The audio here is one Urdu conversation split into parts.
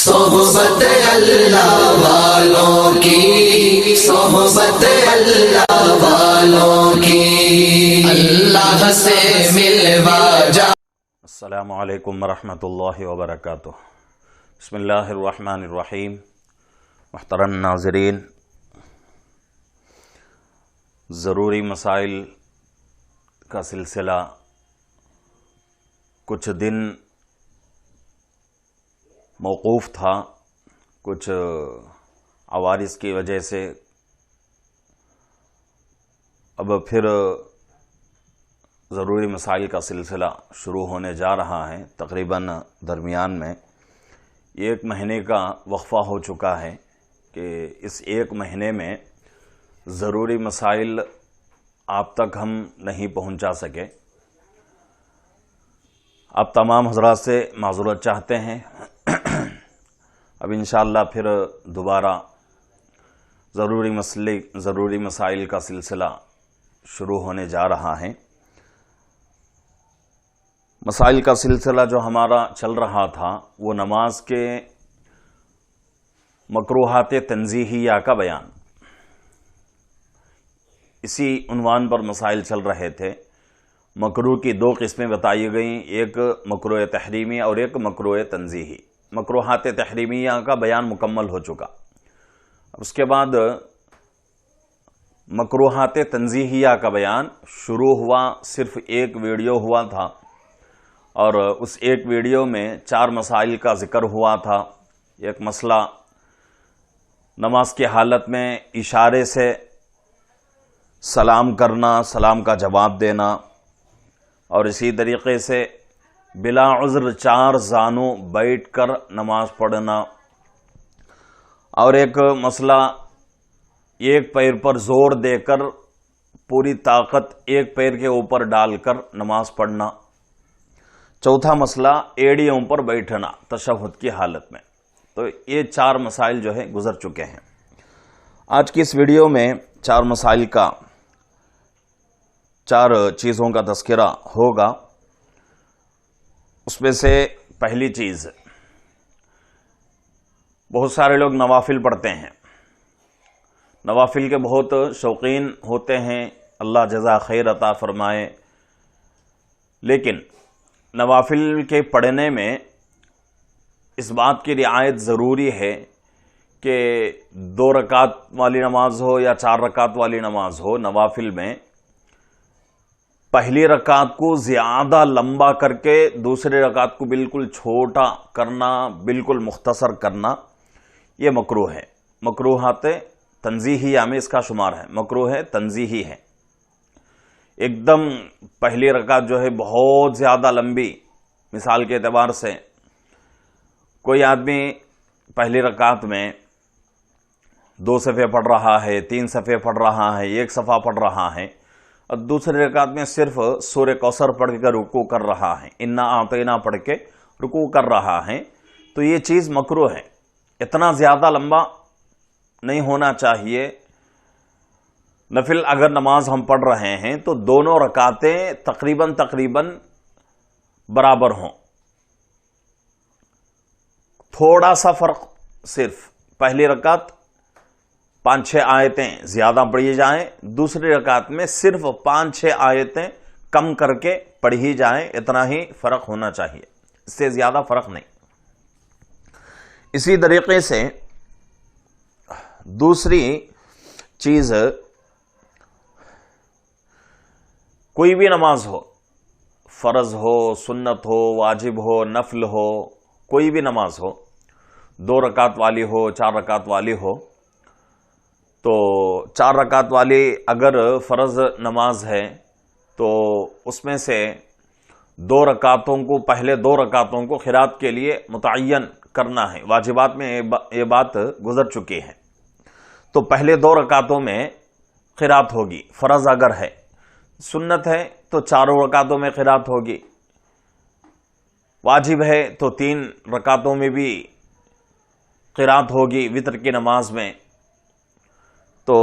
صحبت اللہ والوں کی، صحبت اللہ والوں کی، اللہ سے ملوا جا۔ السلام علیکم ورحمۃ اللہ وبرکاتہ۔ بسم اللہ الرحمن الرحیم۔ محترم ناظرین، ضروری مسائل کا سلسلہ کچھ دن موقوف تھا، کچھ عوارض کی وجہ سے اب پھر ضروری مسائل کا سلسلہ شروع ہونے جا رہا ہے۔ تقریباً درمیان میں ایک مہینے کا وقفہ ہو چکا ہے کہ اس ایک مہینے میں ضروری مسائل آپ تک ہم نہیں پہنچا سکے۔ آپ تمام حضرات سے معذرت چاہتے ہیں۔ اب انشاءاللہ پھر دوبارہ ضروری مسائل کا سلسلہ شروع ہونے جا رہا ہے۔ مسائل کا سلسلہ جو ہمارا چل رہا تھا وہ نماز کے مکروہات تنزیہیہ کا بیان، اسی عنوان پر مسائل چل رہے تھے۔ مکروہ کی دو قسمیں بتائی گئیں، ایک مکروہ تحریمی اور ایک مکروہ تنزیہی۔ مکروہات تحریمیہ کا بیان مکمل ہو چکا۔ اس کے بعد مکروہات تنزیہیہ کا بیان شروع ہوا، صرف ایک ویڈیو ہوا تھا اور اس ایک ویڈیو میں 4 مسائل کا ذکر ہوا تھا۔ ایک مسئلہ نماز کی حالت میں اشارے سے سلام کرنا، سلام کا جواب دینا، اور اسی طریقے سے بلا عذر 4 زانوں بیٹھ کر نماز پڑھنا، اور ایک مسئلہ ایک پیر پر زور دے کر پوری طاقت ایک پیر کے اوپر ڈال کر نماز پڑھنا، چوتھا مسئلہ ایڑیوں پر بیٹھنا تشہد کی حالت میں۔ تو یہ 4 مسائل جو ہے گزر چکے ہیں۔ آج کی اس ویڈیو میں 4 مسائل کا 4 چیزوں کا تذکرہ ہوگا۔ اس میں سے پہلی چیز، بہت سارے لوگ نوافل پڑھتے ہیں، نوافل کے بہت شوقین ہوتے ہیں، اللہ جزا خیر عطا فرمائے، لیکن نوافل کے پڑھنے میں اس بات کی رعایت ضروری ہے کہ 2 رکعت والی نماز ہو یا 4 رکعت والی نماز ہو، نوافل میں پہلی رکعت کو زیادہ لمبا کر کے دوسری رکعت کو بالکل چھوٹا کرنا، بالکل مختصر کرنا، یہ مکروہ ہے۔ مکروہات تنزیہیہ میں اس کا شمار ہے، مکروہ تنزیہی ہے۔ ایک دم پہلی رکعت جو ہے بہت زیادہ لمبی، مثال کے اعتبار سے کوئی آدمی پہلی رکعت میں 2 صفحے پڑھ رہا ہے، 3 صفحے پڑھ رہا ہے، 1 صفحہ پڑھ رہا ہے، اور دوسری رکعت میں صرف سورہ کوثر پڑھ کے رکوع کر رہا ہے، انا اعطینا پڑھ کے رکوع کر رہا ہے، تو یہ چیز مکروہ ہے۔ اتنا زیادہ لمبا نہیں ہونا چاہیے۔ نفل اگر نماز ہم پڑھ رہے ہیں تو دونوں رکعتیں تقریباً برابر ہوں، تھوڑا سا فرق، صرف پہلی رکعت 5-6 آیتیں زیادہ پڑھی جائیں، دوسری رکعت میں صرف 5-6 آیتیں کم کر کے پڑھی جائیں، اتنا ہی فرق ہونا چاہیے، اس سے زیادہ فرق نہیں۔ اسی طریقے سے دوسری چیز، کوئی بھی نماز ہو، فرض ہو، سنت ہو، واجب ہو، نفل ہو، کوئی بھی نماز ہو، 2 رکعت والی ہو، 4 رکعت والی ہو، تو 4 رکعت والی اگر فرض نماز ہے تو اس میں سے 2 رکعتوں کو، پہلے 2 رکعتوں کو قرات کے لیے متعین کرنا ہے۔ واجبات میں یہ بات گزر چکی ہے۔ تو پہلے 2 رکعتوں میں قرات ہوگی، فرض اگر ہے، سنت ہے تو 4 رکعتوں میں قرات ہوگی، واجب ہے تو 3 رکعتوں میں بھی قرات ہوگی وتر کی نماز میں۔ تو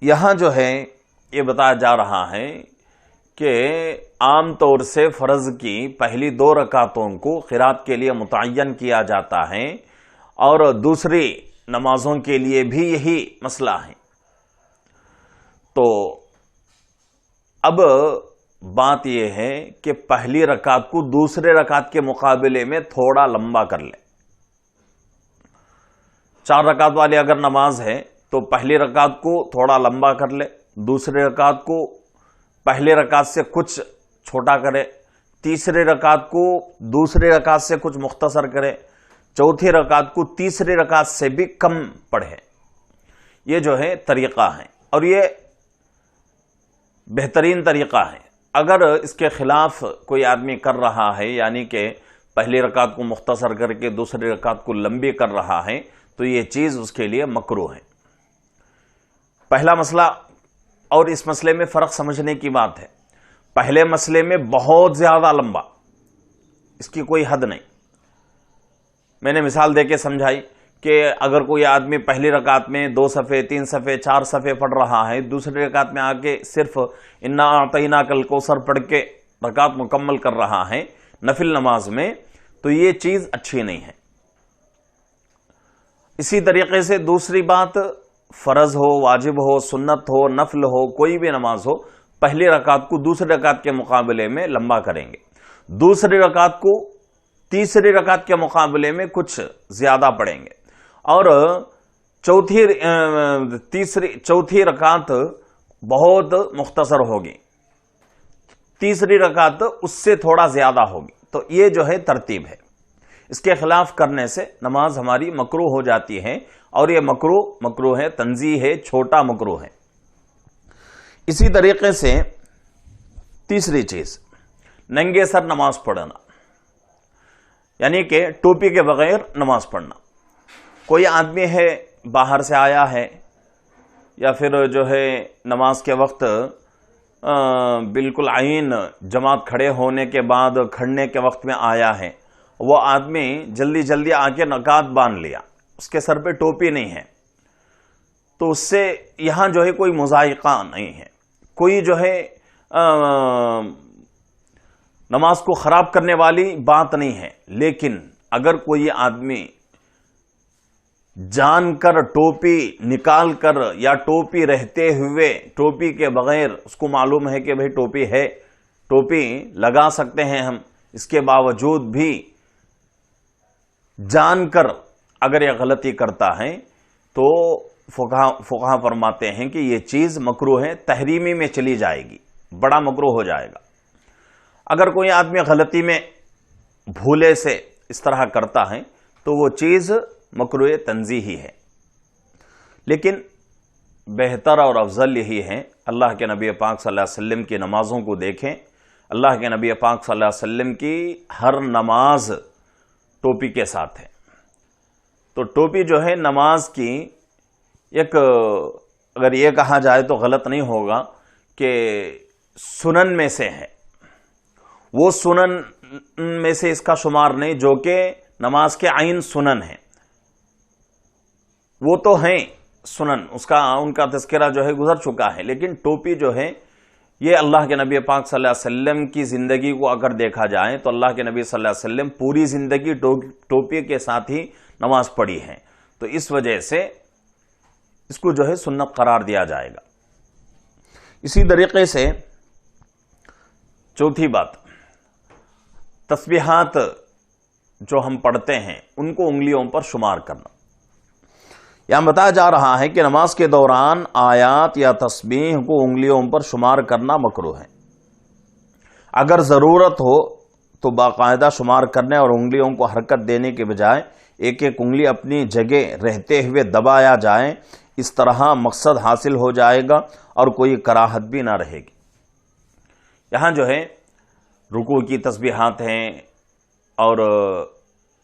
یہاں جو ہے یہ بتایا جا رہا ہے کہ عام طور سے فرض کی پہلی 2 رکعتوں کو قرات کے لیے متعین کیا جاتا ہے اور دوسری نمازوں کے لیے بھی یہی مسئلہ ہے۔ تو اب بات یہ ہے کہ پہلی رکعت کو دوسرے رکعت کے مقابلے میں تھوڑا لمبا کر لیں۔ 4 رکعت والی اگر نماز ہے تو پہلی رکعت کو تھوڑا لمبا کر لے، دوسری رکعت کو پہلی رکعت سے کچھ چھوٹا کرے، تیسری رکعت کو دوسری رکعت سے کچھ مختصر کرے، چوتھی رکعت کو تیسری رکعت سے بھی کم پڑھے۔ یہ جو ہے طریقہ ہے، اور یہ بہترین طریقہ ہے۔ اگر اس کے خلاف کوئی آدمی کر رہا ہے، یعنی کہ پہلی رکعت کو مختصر کر کے دوسری رکعت کو لمبی کر رہا ہے، تو یہ چیز اس کے لیے مکروہ ہے۔ پہلا مسئلہ، اور اس مسئلے میں فرق سمجھنے کی بات ہے، پہلے مسئلے میں بہت زیادہ لمبا، اس کی کوئی حد نہیں۔ میں نے مثال دے کے سمجھائی کہ اگر کوئی آدمی پہلی رکعت میں 2 صفحے 3 صفحے 4 صفحے پڑھ رہا ہے، دوسری رکعت میں آ کے صرف انا اعطیناک الکوثر پڑھ کے رکعت مکمل کر رہا ہے نفل نماز میں، تو یہ چیز اچھی نہیں ہے۔ اسی طریقے سے دوسری بات، فرض ہو، واجب ہو، سنت ہو، نفل ہو، کوئی بھی نماز ہو، پہلی رکعت کو دوسری رکعت کے مقابلے میں لمبا کریں گے، دوسری رکعت کو تیسری رکعت کے مقابلے میں کچھ زیادہ پڑھیں گے، اور چوتھی رکعت بہت مختصر ہوگی، تیسری رکعت اس سے تھوڑا زیادہ ہوگی۔ تو یہ جو ہے ترتیب ہے، اس کے خلاف کرنے سے نماز ہماری مکروہ ہو جاتی ہے، اور یہ مکروہ ہے، تنزیہ ہے، چھوٹا مکروہ ہے۔ اسی طریقے سے تیسری چیز، ننگے سر نماز پڑھنا، یعنی کہ ٹوپی کے بغیر نماز پڑھنا۔ کوئی آدمی ہے باہر سے آیا ہے، یا پھر جو ہے نماز کے وقت بالکل عین جماعت کھڑے ہونے کے بعد کھڑنے کے وقت میں آیا ہے، وہ آدمی جلدی جلدی آ کے نقاب باندھ لیا، اس کے سر پہ ٹوپی نہیں ہے، تو اس سے یہاں جو ہے کوئی مضائقہ نہیں ہے، کوئی جو ہے نماز کو خراب کرنے والی بات نہیں ہے۔ لیکن اگر کوئی آدمی جان کر ٹوپی نکال کر، یا ٹوپی رہتے ہوئے ٹوپی کے بغیر، اس کو معلوم ہے کہ بھئی ٹوپی ہے، ٹوپی لگا سکتے ہیں ہم، اس کے باوجود بھی جان کر اگر یہ غلطی کرتا ہے، تو فقہا فرماتے ہیں کہ یہ چیز مکروہ ہے، تحریمی میں چلی جائے گی، بڑا مکروہ ہو جائے گا۔ اگر کوئی آدمی غلطی میں بھولے سے اس طرح کرتا ہے تو وہ چیز مکروہ تنزیہی ہے۔ لیکن بہتر اور افضل یہی ہے، اللہ کے نبی پاک صلی اللہ علیہ وسلم کی نمازوں کو دیکھیں، اللہ کے نبی پاک صلی اللہ علیہ وسلم کی ہر نماز ٹوپی کے ساتھ ہے۔ تو ٹوپی جو ہے نماز کی ایک، اگر یہ کہا جائے تو غلط نہیں ہوگا کہ سنن میں سے ہے، وہ سنن میں سے اس کا شمار نہیں جو کہ نماز کے عین سنن ہیں، وہ تو ہیں سنن، ان کا تذکرہ جو ہے گزر چکا ہے، لیکن ٹوپی جو ہے یہ اللہ کے نبی پاک صلی اللہ علیہ وسلم کی زندگی کو اگر دیکھا جائے تو اللہ کے نبی صلی اللہ علیہ وسلم پوری زندگی ٹوپی کے ساتھ ہی نماز پڑھی ہے، تو اس وجہ سے اس کو جو ہے سنت قرار دیا جائے گا۔ اسی طریقے سے چوتھی بات، تسبیحات جو ہم پڑھتے ہیں ان کو انگلیوں پر شمار کرنا۔ یہاں بتایا جا رہا ہے کہ نماز کے دوران آیات یا تسبیح کو انگلیوں پر شمار کرنا مکروہ ہے۔ اگر ضرورت ہو تو باقاعدہ شمار کرنے اور انگلیوں کو حرکت دینے کے بجائے ایک ایک انگلی اپنی جگہ رہتے ہوئے دبایا جائے، اس طرح مقصد حاصل ہو جائے گا اور کوئی کراہت بھی نہ رہے گی۔ یہاں جو ہے رکوع کی تسبیحات ہیں اور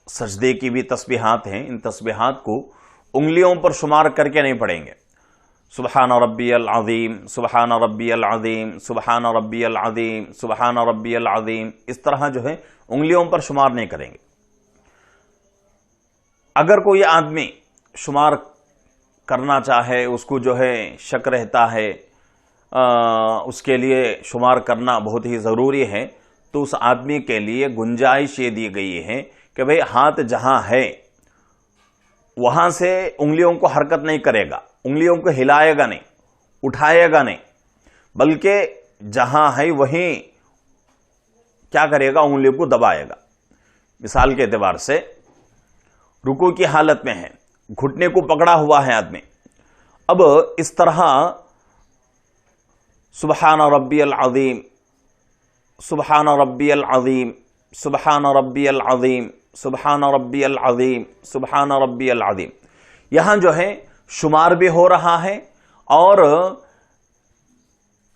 سجدے کی بھی تسبیحات ہیں، ان تسبیحات کو انگلیوں پر شمار کر کے نہیں پڑھیں گے۔ سبحان ربی العظیم، سبحان ربی العظیم، سبحان ربی العظیم، سبحان ربی العظیم، اس طرح جو ہے انگلیوں پر شمار نہیں کریں گے۔ اگر کوئی آدمی شمار کرنا چاہے، اس کو جو ہے شک رہتا ہے، اس کے لیے شمار کرنا بہت ہی ضروری ہے، تو اس آدمی کے لیے گنجائش یہ دی گئی ہے کہ بھئی ہاتھ جہاں ہے وہاں سے انگلیوں کو حرکت نہیں کرے گا، انگلیوں کو ہلائے گا نہیں، اٹھائے گا نہیں، بلکہ جہاں ہے وہیں کیا کرے گا، انگلیوں کو دبائے گا۔ مثال کے اعتبار سے رکوع کی حالت میں ہے، گھٹنے کو پکڑا ہوا ہے آدمی، اب اس طرح سبحان ربی العظیم، سبحان ربی العظیم، سبحان ربی العظیم، سبحان ربی العظیم، سبحان ربی العظیم، یہاں جو ہے شمار بھی ہو رہا ہے، اور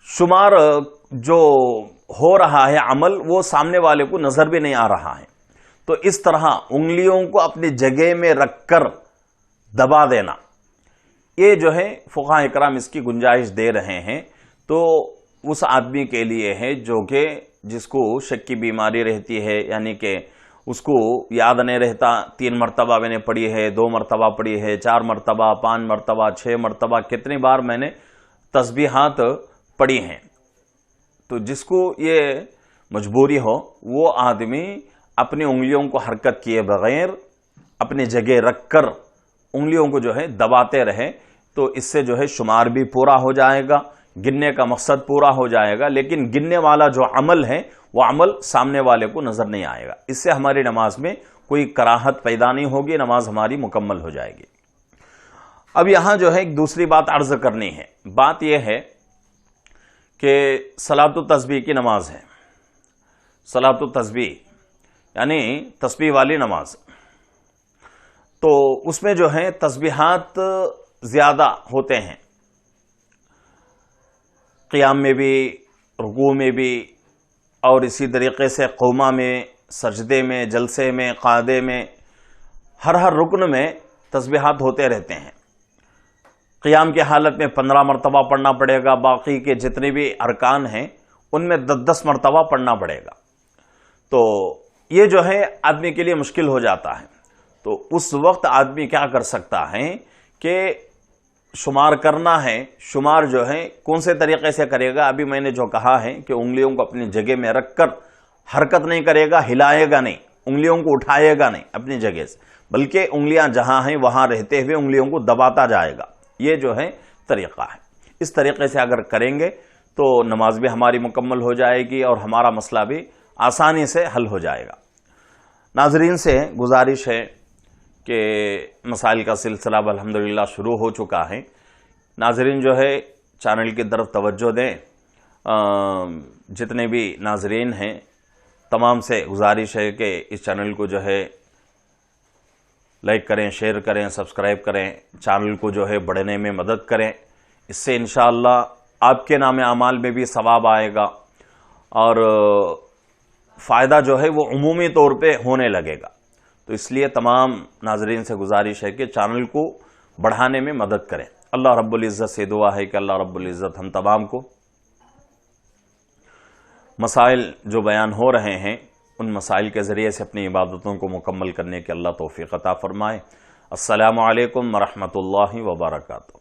شمار جو ہو رہا ہے عمل وہ سامنے والے کو نظر بھی نہیں آ رہا ہے۔ تو اس طرح انگلیوں کو اپنی جگہ میں رکھ کر دبا دینا، یہ جو ہے فقہاء اکرام اس کی گنجائش دے رہے ہیں۔ تو اس آدمی کے لیے ہے جو کہ جس کو شک کی بیماری رہتی ہے، یعنی کہ اس کو یاد نہیں رہتا، 3 مرتبہ میں نے پڑھی ہے، 2 مرتبہ پڑھی ہے، 4 مرتبہ، 5 مرتبہ، 6 مرتبہ، کتنی بار میں نے تسبیحات پڑھی ہیں، تو جس کو یہ مجبوری ہو وہ آدمی اپنی انگلیوں کو حرکت کیے بغیر اپنی جگہ رکھ کر انگلیوں کو جو ہے دباتے رہے، تو اس سے جو ہے شمار بھی پورا ہو جائے گا، گننے کا مقصد پورا ہو جائے گا، لیکن گننے والا جو عمل ہے وہ عمل سامنے والے کو نظر نہیں آئے گا۔ اس سے ہماری نماز میں کوئی کراہت پیدا نہیں ہوگی، نماز ہماری مکمل ہو جائے گی۔ اب یہاں جو ہے ایک دوسری بات عرض کرنی ہے، بات یہ ہے کہ صلاۃ التسبیح کی نماز ہے، صلاۃ التسبیح یعنی تسبیح والی نماز، تو اس میں جو ہے تسبیحات زیادہ ہوتے ہیں، قیام میں بھی، رکوع میں بھی، اور اسی طریقے سے قومہ میں، سجدے میں، جلسے میں، قعدے میں، ہر رکن میں تسبیحات ہوتے رہتے ہیں۔ قیام کی حالت میں 15 مرتبہ پڑھنا پڑے گا، باقی کے جتنے بھی ارکان ہیں ان میں 10 مرتبہ پڑھنا پڑے گا، تو یہ جو ہے آدمی کے لیے مشکل ہو جاتا ہے۔ تو اس وقت آدمی کیا کر سکتا ہے کہ شمار کرنا ہے، شمار جو ہے کون سے طریقے سے کرے گا، ابھی میں نے جو کہا ہے کہ انگلیوں کو اپنی جگہ میں رکھ کر حرکت نہیں کرے گا، ہلائے گا نہیں، انگلیوں کو اٹھائے گا نہیں اپنی جگہ سے، بلکہ انگلیاں جہاں ہیں وہاں رہتے ہوئے انگلیوں کو دباتا جائے گا، یہ جو ہے طریقہ ہے۔ اس طریقے سے اگر کریں گے تو نماز بھی ہماری مکمل ہو جائے گی اور ہمارا مسئلہ بھی آسانی سے حل ہو جائے گا۔ ناظرین سے گزارش ہے کہ مسائل کا سلسلہ الحمدللہ شروع ہو چکا ہے، ناظرین جو ہے چینل کی طرف توجہ دیں، جتنے بھی ناظرین ہیں تمام سے گزارش ہے کہ اس چینل کو جو ہے لائک کریں، شیئر کریں، سبسکرائب کریں، چینل کو جو ہے بڑھنے میں مدد کریں، اس سے انشاءاللہ آپ کے نام اعمال میں بھی ثواب آئے گا اور فائدہ جو ہے وہ عمومی طور پہ ہونے لگے گا۔ تو اس لیے تمام ناظرین سے گزارش ہے کہ چینل کو بڑھانے میں مدد کریں۔ اللہ رب العزت سے دعا ہے کہ اللہ رب العزت ہم تمام کو مسائل جو بیان ہو رہے ہیں ان مسائل کے ذریعے سے اپنی عبادتوں کو مکمل کرنے کے اللہ توفیق عطا فرمائے۔ السلام علیکم ورحمۃ اللہ وبرکاتہ۔